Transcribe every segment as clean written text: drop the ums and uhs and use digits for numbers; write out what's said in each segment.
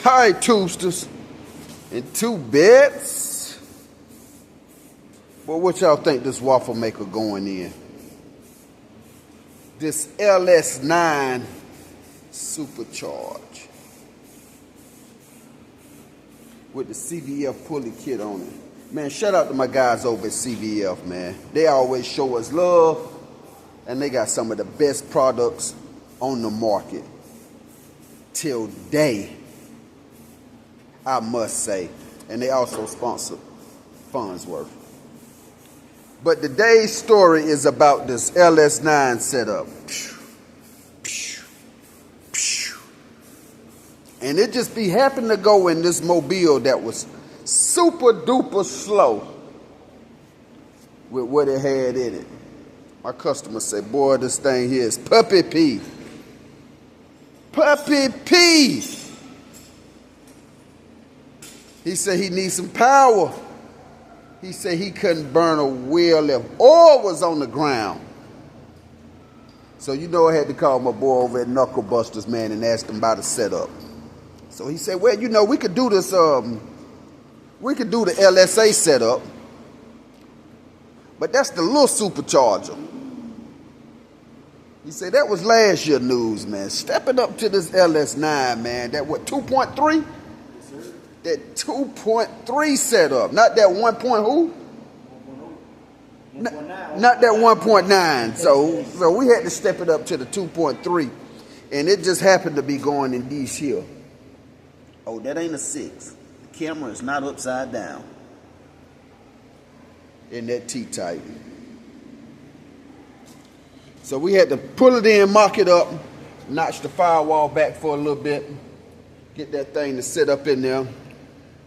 Hi, Toasters. And 2 beds. Well, what y'all think this waffle maker going in? This ls9 supercharge with the CVF pulley kit on it. Man, shout out to my guys over at CVF, man. They always show us love, and they got some of the best products on the market till day, I must say. And they also sponsor Farnsworth. But today's story is about this ls9 setup. And it just be happened to go in this mobile that was super duper slow with what it had in it. My customer said, boy, this thing here is puppy pee. Puppy pee. He said he needs some power. He said he couldn't burn a wheel if oil was on the ground. So you know I had to call my boy over at Knuckle Busters, man, and ask him about the setup. So he said, well, you know, we could do this, we could do the LSA setup, but that's the little supercharger. He said that was last year's news, man. Stepping up to this ls9, man. That what, 2.3? Yes, sir. That 2.3 setup, not that 1. Who? 1.9. Not that 1.9. So we had to step it up to the 2.3, and it just happened to be going in these here. Oh, that ain't a 6. The camera is not upside down. In that T-type. So we had to pull it in, mock it up, notch the firewall back for a little bit, get that thing to sit up in there.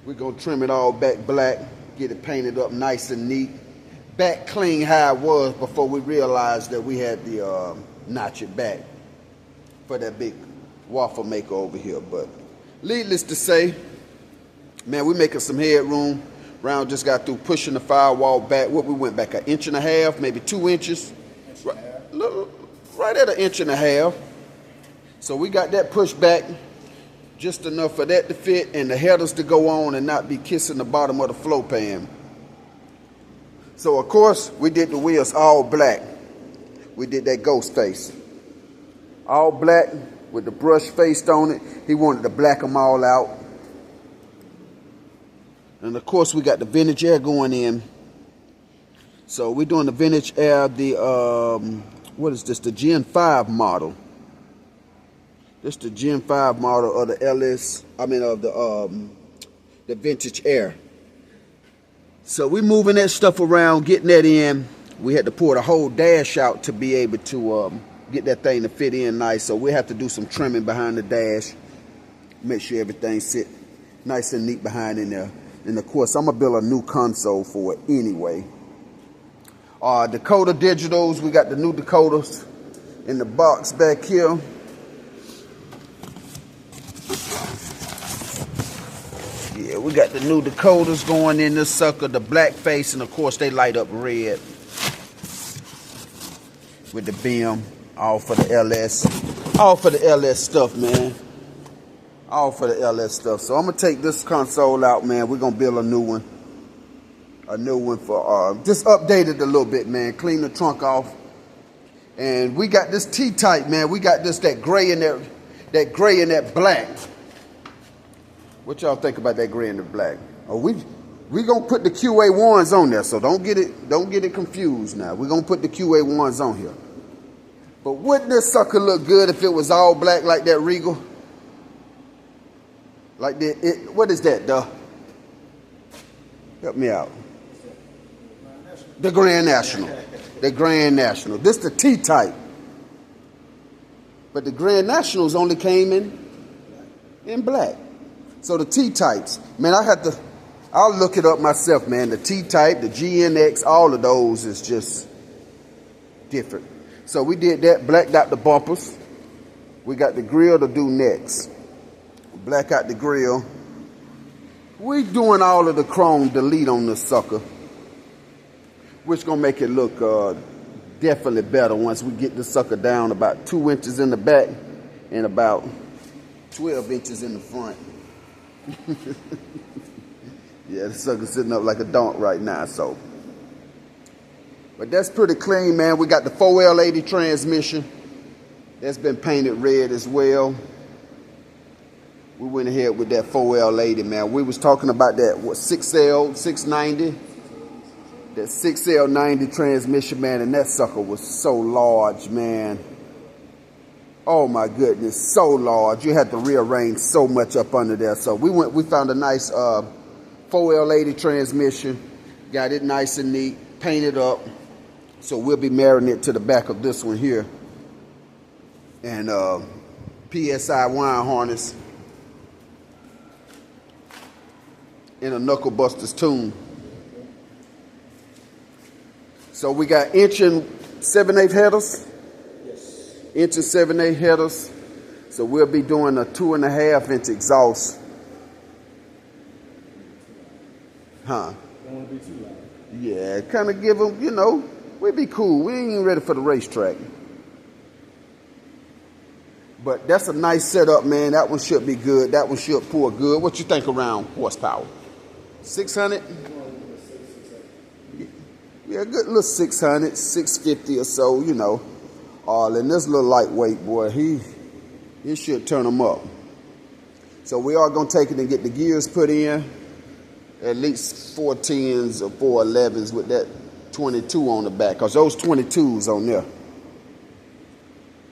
We're going to trim it all back black, get it painted up nice and neat. Back clean how it was before we realized that we had to notch it back for that big waffle maker over here. But needless to say, man, we making some headroom. Round just got through pushing the firewall back. What, we went back 1.5 inches, maybe 2 inches. Right at 1.5 inches. So we got that pushed back just enough for that to fit and the headers to go on and not be kissing the bottom of the flow pan. So of course we did the wheels all black. We did that ghost face. All black with the brush faced on it. He wanted to black them all out. And of course we got the vintage air going in. So we're doing the vintage air, the what is this? The Gen 5 model. This the Gen 5 model of the the vintage air. So we moving that stuff around, getting that in. We had to pour the whole dash out to be able to get that thing to fit in nice. So we have to do some trimming behind the dash. Make sure everything sit nice and neat behind in there. And of course, I'm gonna build a new console for it anyway. Decoder digitals, we got the new decoders in the box back here. Yeah, we got the new decoders going in this sucker, the black face, and of course they light up red with the beam, all for the LS. All for the LS stuff, man. All for the LS stuff. So I'm gonna take this console out, man. We're gonna build a new one. A new one for, just update it a little bit, man. Clean the trunk off. And we got this T-type, man. We got this, that gray and that black. What y'all think about that gray and the black? Oh, we gonna put the QA1s on there, so don't get it confused now. We're gonna put the QA1s on here. But wouldn't this sucker look good if it was all black like that Regal? Like that, what is that, duh? Help me out. The Grand National. The Grand National. This the T-type. But the Grand Nationals only came in black. So the T-types, man, I'll look it up myself, man. The T-type, the GNX, all of those is just different. So we did that, blacked out the bumpers. We got the grill to do next. Black out the grill. We doing all of the chrome delete on this sucker, which gonna make it look definitely better once we get this sucker down about 2 inches in the back and about 12 inches in the front. Yeah, the sucker's sitting up like a donk right now, so. But that's pretty clean, man. We got the 4L80 transmission. That's been painted red as well. We went ahead with that 4L80, man. We was talking about that, what, 6L, 690? That 6L90 transmission, man, and that sucker was so large, man. Oh my goodness, so large. You had to rearrange so much up under there. So we found a nice 4L80 transmission, got it nice and neat, painted up. So we'll be marrying it to the back of this one here. And PSI wire harness in a knuckle busters tune. So we got inch and 7/8 headers. Yes. Inch and 7/8 headers. So we'll be doing a 2.5 inch exhaust. Huh? Don't want to be too loud. Yeah, kind of give them, you know, we'll be cool. We ain't even ready for the racetrack. But that's a nice setup, man. That one should be good. That one should pour good. What you think around horsepower? 600? Yeah, a good little 600, 650 or so, you know. And this little lightweight boy, he should turn them up. So we are going to take it and get the gears put in. At least 4 10s or 4 11s with that 22 on the back, because those 22s on there.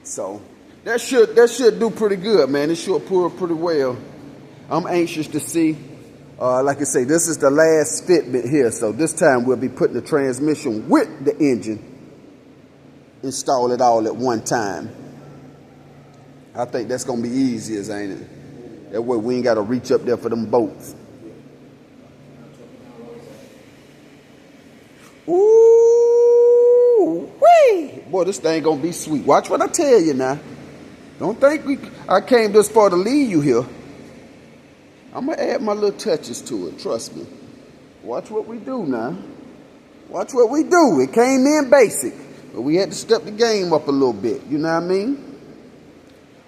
So that should do pretty good, man. It should pull pretty well. I'm anxious to see. Like I say, this is the last fitment here, so this time we'll be putting the transmission with the engine. Install it all at one time. I think that's gonna be easier, ain't it? That way we ain't gotta reach up there for them bolts. Ooh, wee! Boy, this thing gonna be sweet. Watch what I tell you now. Don't think I came this far to leave you here. I'm gonna add my little touches to it, trust me. Watch what we do now. Watch what we do. It came in basic, but we had to step the game up a little bit, you know what I mean?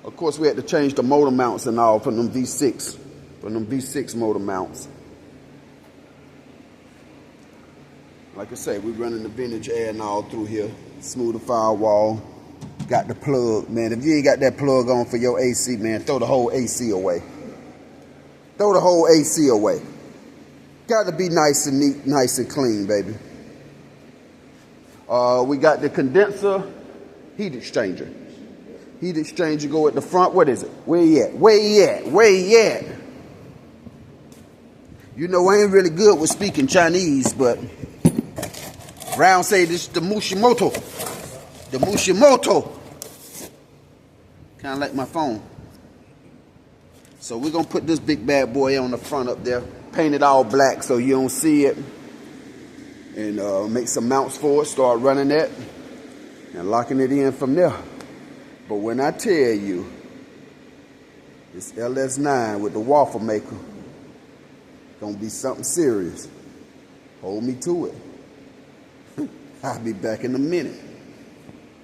Of course, we had to change the motor mounts and all from them V6 motor mounts. Like I say, we're running the vintage air and all through here. Smooth the firewall. Got the plug, man. If you ain't got that plug on for your AC, man, throw the whole AC away. Throw the whole AC away. Got to be nice and neat, nice and clean, baby. We got the condenser heat exchanger. Heat exchanger go at the front. What is it? Where you at? Where you at? Where you at? You know, I ain't really good with speaking Chinese, but Brown say this is the Mushimoto. The Mushimoto. Kind of like my phone. So we're going to put this big bad boy on the front up there. Paint it all black so you don't see it. And make some mounts for it. Start running that. And locking it in from there. But when I tell you, this ls9 with the waffle maker, going to be something serious. Hold me to it. I'll be back in a minute.